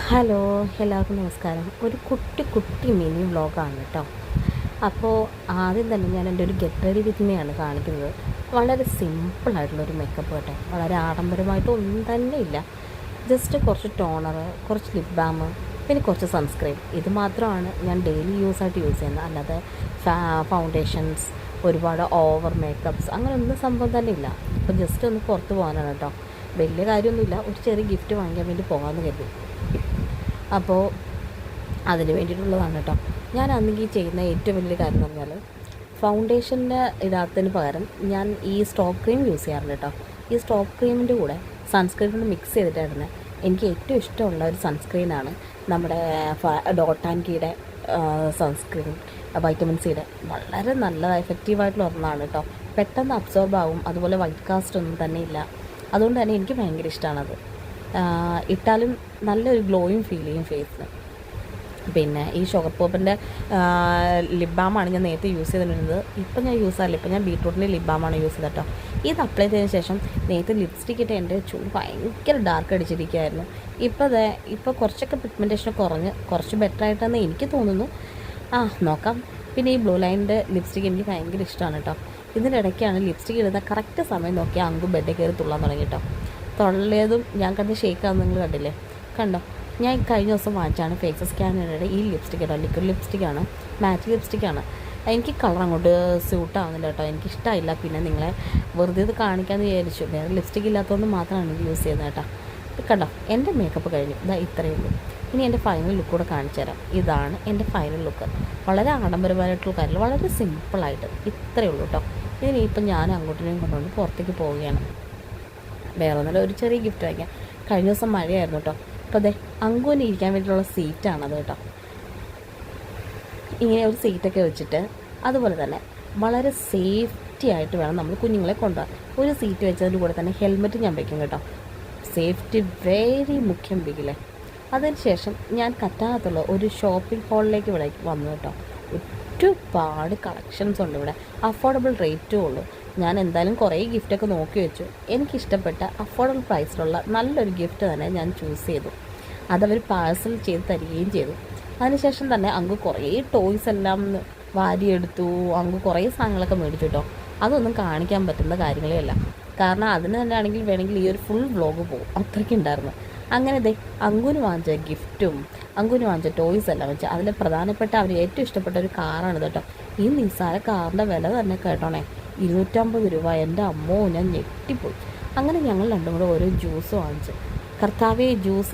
Hello, എല്ലാവർക്കും നമസ്കാരം. ഒരു കുട്ടി കുട്ടി മിനി വ്ളോഗാണ് കേട്ടോ. അപ്പോൾ ആദ്യം തന്നെ ഞാൻ എൻ്റെ ഒരു ഗെറ്റ് റെഡി വിത്ത് മീയാണ് കാണിക്കുന്നത്. വളരെ സിമ്പിളായിട്ടുള്ളൊരു മേക്കപ്പ് കേട്ടോ. വളരെ ആഡംബരമായിട്ട് ഒന്നും തന്നെ ഇല്ല. ജസ്റ്റ് കുറച്ച് ടോണർ, കുറച്ച് ലിപ് ബാം, പിന്നെ കുറച്ച് സൺസ്ക്രീൻ. ഇത് മാത്രമാണ് ഞാൻ ഡെയിലി യൂസായിട്ട് യൂസ് ചെയ്യുന്നത്. അല്ലാതെ ഫൗണ്ടേഷൻസ്, ഒരുപാട് ഓവർ മേക്കപ്പ്സ് അങ്ങനെ ഒന്നും സംഭവം തന്നെ ഇല്ല. അപ്പോൾ ജസ്റ്റ് ഒന്ന് പുറത്ത് പോകാനാണ് കേട്ടോ. വലിയ കാര്യമൊന്നുമില്ല, ഒരു ചെറിയ ഗിഫ്റ്റ് വാങ്ങിക്കാൻ വേണ്ടി പോകാമെന്ന് കരുതി. അപ്പോൾ അതിന് വേണ്ടിയിട്ടുള്ളതാണ് കേട്ടോ. ഞാൻ അന്നെങ്കിൽ ചെയ്യുന്ന ഏറ്റവും വലിയൊരു കാര്യം എന്ന് പറഞ്ഞാൽ ഫൗണ്ടേഷൻ്റെ ഇടാത്തതിന് പകരം ഞാൻ ഈ സ്റ്റോപ്പ് ക്രീം യൂസ് ചെയ്യാറുണ്ട് കേട്ടോ. ഈ സ്റ്റോപ്പ് ക്രീമിൻ്റെ കൂടെ സൺസ്ക്രീൻ കൊണ്ട് മിക്സ് ചെയ്തിട്ടായിരുന്നു. എനിക്ക് ഏറ്റവും ഇഷ്ടമുള്ള ഒരു സൺസ്ക്രീനാണ് നമ്മുടെ ഡോട്ട് ആൻഡ് കീയുടെ സൺസ്ക്രീൻ, വൈറ്റമിൻ സിയുടെ. വളരെ നല്ല എഫക്റ്റീവായിട്ടുള്ള ഒന്നാണ് കേട്ടോ. പെട്ടെന്ന് അബ്സോർബ് ആകും. അതുപോലെ വൈറ്റ് കാസ്റ്റ് ഒന്നും തന്നെ ഇല്ല. അതുകൊണ്ട് തന്നെ എനിക്ക് ഭയങ്കര ഇഷ്ടമാണത്. ഇട്ടാലും നല്ലൊരു ഗ്ലോയും ഫീൽ ചെയ്യും ഫേസിന്. പിന്നെ ഈ ഷുഗർ പോപ്പിൻ്റെ ലിപ് ബാമാണ് ഞാൻ നേരത്തെ യൂസ് ചെയ്തിരുന്നത്. ഇപ്പം ഞാൻ യൂസ് ആറില്ല. ഇപ്പം ഞാൻ ബീട്രൂട്ടിൻ്റെ ലിപ് ബാമാണ് യൂസ് ചെയ്തത് കേട്ടോ. ഇത് അപ്ലൈ ചെയ്തതിന് ശേഷം നേരത്തെ ലിപ്സ്റ്റിക് ഇട്ട് എൻ്റെ ചൂട് ഭയങ്കര ഡാർക്ക് അടിച്ചിരിക്കുകയായിരുന്നു. ഇപ്പോൾ കുറച്ചൊക്കെ പിഗ്മെൻറ്റേഷൻ കുറഞ്ഞ് കുറച്ച് ബെറ്റർ ആയിട്ടാണെന്ന് എനിക്ക് തോന്നുന്നു. നോക്കാം. പിന്നെ ഈ ബ്ലൂ ലൈനിൻ്റെ ലിപ്സ്റ്റിക് എനിക്ക് ഭയങ്കര ഇഷ്ടമാണ് കേട്ടോ. ഇതിൻ്റെ ഇടയ്ക്കാണ് ലിപ്സ്റ്റിക് ഇടുന്ന കറക്റ്റ് സമയം നോക്കി അങ്കും ബെഡിൽ കയറി തുള്ളാൻ തുടങ്ങി കേട്ടോ. തൊള്ളേതും ഞാൻ കണ്ട് ഷേക്കാന്ന് നിങ്ങൾ കണ്ടില്ലേ? കണ്ടോ? ഞാൻ കഴിഞ്ഞ ദിവസം വാങ്ങിച്ചാണ് ഫേസ് സ്കാനറുടെ ഈ ലിപ്സ്റ്റിക് കേട്ടോ. ലിക്വിഡ് ലിപ്സ്റ്റിക്കാണ്, മാറ്റ് ലിപ്സ്റ്റിക്കാണ്. എനിക്ക് കളർ അങ്ങോട്ട് സ്യൂട്ട് ആവുന്നില്ല കേട്ടോ. എനിക്കിഷ്ടമായില്ല. പിന്നെ നിങ്ങളെ വെറുതെ ഇത് കാണിക്കാമെന്ന് വിചാരിച്ചു. വേറെ ലിപ്സ്റ്റിക് ഇല്ലാത്തതുകൊണ്ട് മാത്രമാണ് ഇത് യൂസ് ചെയ്യുന്നത് കേട്ടോ. കണ്ടോ, എൻ്റെ മേക്കപ്പ് കഴിഞ്ഞു. ഇതാ ഇത്രയേ ഉള്ളൂ. ഇനി എൻ്റെ ഫൈനൽ ലുക്ക് കൂടെ കാണിച്ചു തരാം. ഇതാണ് എൻ്റെ ഫൈനൽ ലുക്ക്. വളരെ ആഡംബരമായിട്ടുള്ള കാര്യങ്ങൾ, വളരെ സിമ്പിളായിട്ട് ഇത്രയേ ഉള്ളൂ കേട്ടോ. ഇനിയിപ്പം ഞാൻ അങ്ങോട്ടിനെയും കൊണ്ടുവന്ന് പുറത്തേക്ക് പോവുകയാണ്. വേറെ ഒന്നുമില്ല, ഒരു ചെറിയ ഗിഫ്റ്റ് വാങ്ങിക്കാം. കഴിഞ്ഞ ദിവസം മഴയായിരുന്നു കേട്ടോ. അപ്പോൾ അതെ, അങ്കുവിന് ഇരിക്കാൻ വേണ്ടിയിട്ടുള്ള സീറ്റാണത് കേട്ടോ. ഇങ്ങനെ ഒരു സീറ്റൊക്കെ വെച്ചിട്ട് അതുപോലെ തന്നെ വളരെ സേഫ്റ്റി ആയിട്ട് വേണം നമ്മൾ കുഞ്ഞുങ്ങളെ കൊണ്ടുപോകാൻ. ഒരു സീറ്റ് വെച്ചതിൻ്റെ കൂടെ തന്നെ ഹെൽമെറ്റ് ഞാൻ വയ്ക്കും കേട്ടോ. സേഫ്റ്റി വെരി മുഖ്യം ബിഗിലെ. അതിന് ശേഷം ഞാൻ കറ്റാത്തുള്ള ഒരു ഷോപ്പിംഗ് ഹാളിലേക്ക് ഇവിടെ വന്നു കേട്ടോ. ഒരുപാട് കളക്ഷൻസ് ഉണ്ട് ഇവിടെ. അഫോർഡബിൾ റേറ്റും ഉള്ളൂ. ഞാൻ എന്തായാലും കുറേ ഗിഫ്റ്റൊക്കെ നോക്കി വെച്ചു. എനിക്കിഷ്ടപ്പെട്ട അഫോർഡബിൾ പ്രൈസിലുള്ള നല്ലൊരു ഗിഫ്റ്റ് തന്നെ ഞാൻ ചൂസ് ചെയ്തു. അതവർ പാഴ്സൽ ചെയ്ത് തരികയും ചെയ്തു. അതിനുശേഷം തന്നെ അങ്ങ് കുറേ ടോയ്സ് എല്ലാം വാരിയെടുത്തു. അങ്ങ് കുറേ സാധനങ്ങളൊക്കെ മേടിച്ചു കേട്ടോ. അതൊന്നും കാണിക്കാൻ പറ്റുന്ന കാര്യങ്ങളേ അല്ല. കാരണം അതിന് തന്നെ ആണെങ്കിൽ വേണമെങ്കിൽ ഈ ഒരു ഫുൾ വ്ളോഗ് പോകും, അത്രയ്ക്കുണ്ടായിരുന്നു. അങ്ങനെ ദേ അങ്കുവിന് വാങ്ങിച്ച ഗിഫ്റ്റും അങ്കുവിന് വാങ്ങിച്ച ടോയ്സ് എല്ലാം വെച്ച് അതിൽ പ്രധാനപ്പെട്ട അവർ ഏറ്റവും ഇഷ്ടപ്പെട്ട ഒരു കാറാണിത് കേട്ടോ. ഈ നിസ്സാര കാറിൻ്റെ വില തന്നെ കേട്ടോണേ, 250 രൂപ. എൻ്റെ അമ്മോ, ഞാൻ ഞെട്ടിപ്പോയി. അങ്ങനെ ഞങ്ങൾ രണ്ടും കൂടെ ഓരോ ജ്യൂസ് വാങ്ങിച്ചു. കർത്താവേ, ജ്യൂസ്